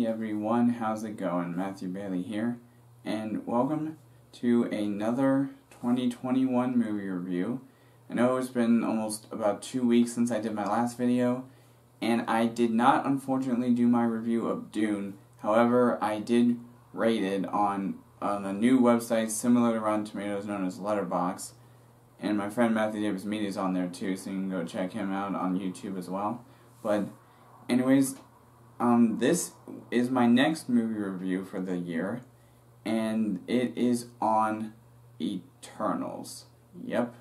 Hey everyone, how's it going? Matthew Bailey here, and welcome to another 2021 movie review. I know it's been almost about 2 weeks since I did my last video, and I did not unfortunately do my review of Dune. However, I did rate it on a new website similar to Rotten Tomatoes known as Letterboxd, and my friend Matthew Davis Media is on there too, so you can go check him out on YouTube as well. But anyways, this is my next movie review for the year, and it is on Eternals. Yep.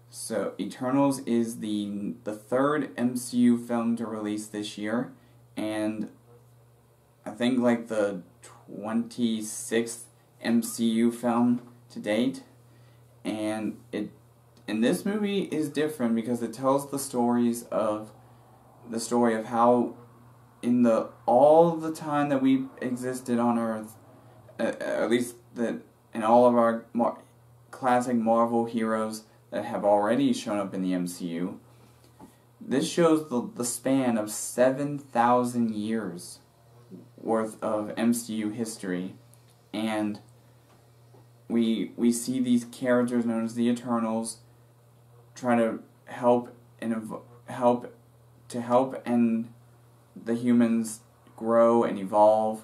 So Eternals is the third MCU film to release this year, and I think like the 26th MCU film to date. And this movie is different because it tells the story of how in all the time that we existed on Earth, at least in all of our classic Marvel heroes that have already shown up in the MCU, this shows the span of 7,000 years worth of MCU history, and we see these characters known as the Eternals try to help the humans grow and evolve,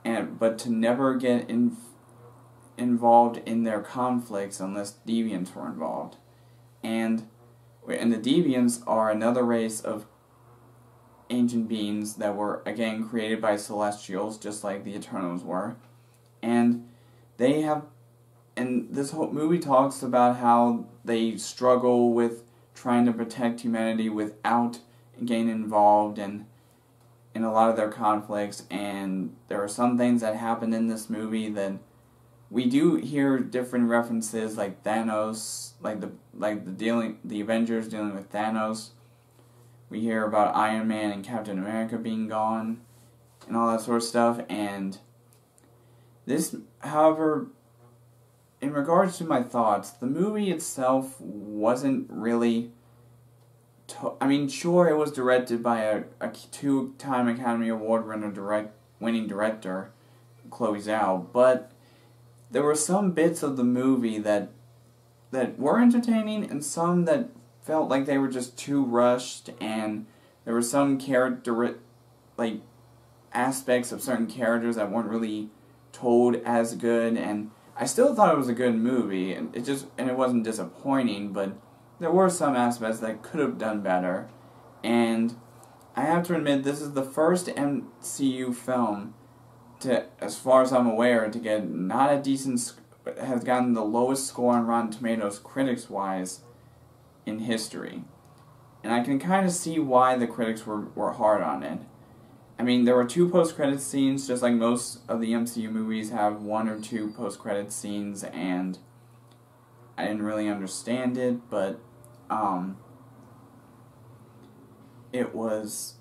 but to never get involved in their conflicts unless deviants were involved. And the deviants are another race of ancient beings that were again created by celestials, just like the Eternals were. And this whole movie talks about how they struggle with trying to protect humanity without getting involved in a lot of their conflicts. And there are some things that happen in this movie that we do hear different references, like Thanos, like the Avengers dealing with Thanos. We hear about Iron Man and Captain America being gone and all that sort of stuff. And this, however, in regards to my thoughts, the movie itself wasn't really... I mean, sure, it was directed by a two-time Academy Award winning director, Chloe Zhao, but there were some bits of the movie that were entertaining and some that felt like they were just too rushed, and there were some aspects of certain characters that weren't really told as good, and I still thought it was a good movie, and it wasn't disappointing, but there were some aspects that could have done better. And I have to admit, this is the first MCU film to, as far as I'm aware, to get not a decent, has gotten the lowest score on Rotten Tomatoes critics-wise in history. And I can kind of see why the critics were hard on it. I mean, there were 2 post-credit scenes, just like most of the MCU movies have 1 or 2 post-credit scenes, and I didn't really understand it, but it was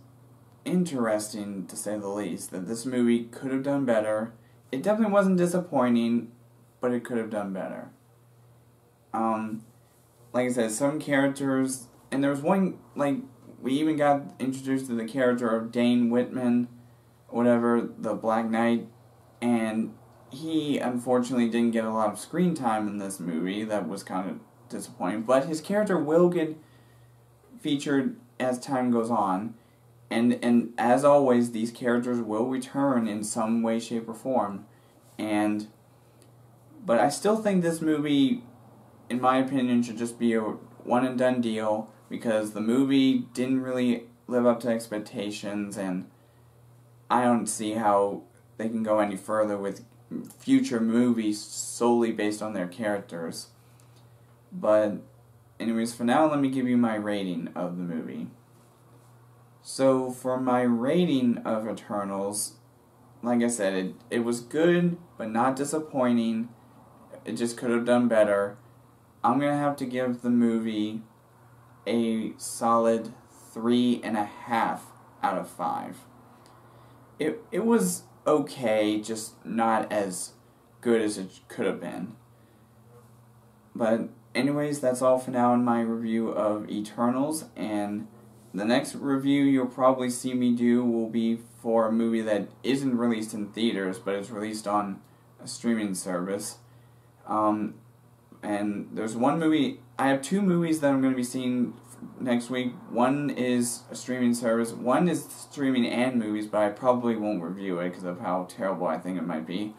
interesting, to say the least, that this movie could have done better. It definitely wasn't disappointing, but it could have done better. Like I said, some characters, and there was one, we even got introduced to the character of Dane Whitman, whatever, the Black Knight, and he unfortunately didn't get a lot of screen time in this movie. That was kind of disappointing, but his character will get featured as time goes on, and as always, these characters will return in some way, shape, or form. But I still think this movie, in my opinion, should just be a one-and-done deal, because the movie didn't really live up to expectations, and I don't see how they can go any further with future movies solely based on their characters. But anyways, for now, let me give you my rating of the movie. So for my rating of Eternals, like I said, it was good, but not disappointing. It just could have done better. I'm going to have to give the movie a solid 3.5 out of 5. It was okay, just not as good as it could have been. But anyways, that's all for now in my review of Eternals, and The next review you'll probably see me do will be for a movie that isn't released in theaters, but is released on a streaming service. And there's one movie, I have two movies that I'm going to be seeing next week. One is a streaming service, one is streaming and movies, but I probably won't review it because of how terrible I think it might be.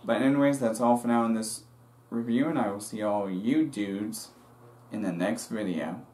But anyways, that's all for now in this review, and I will see all you dudes in the next video.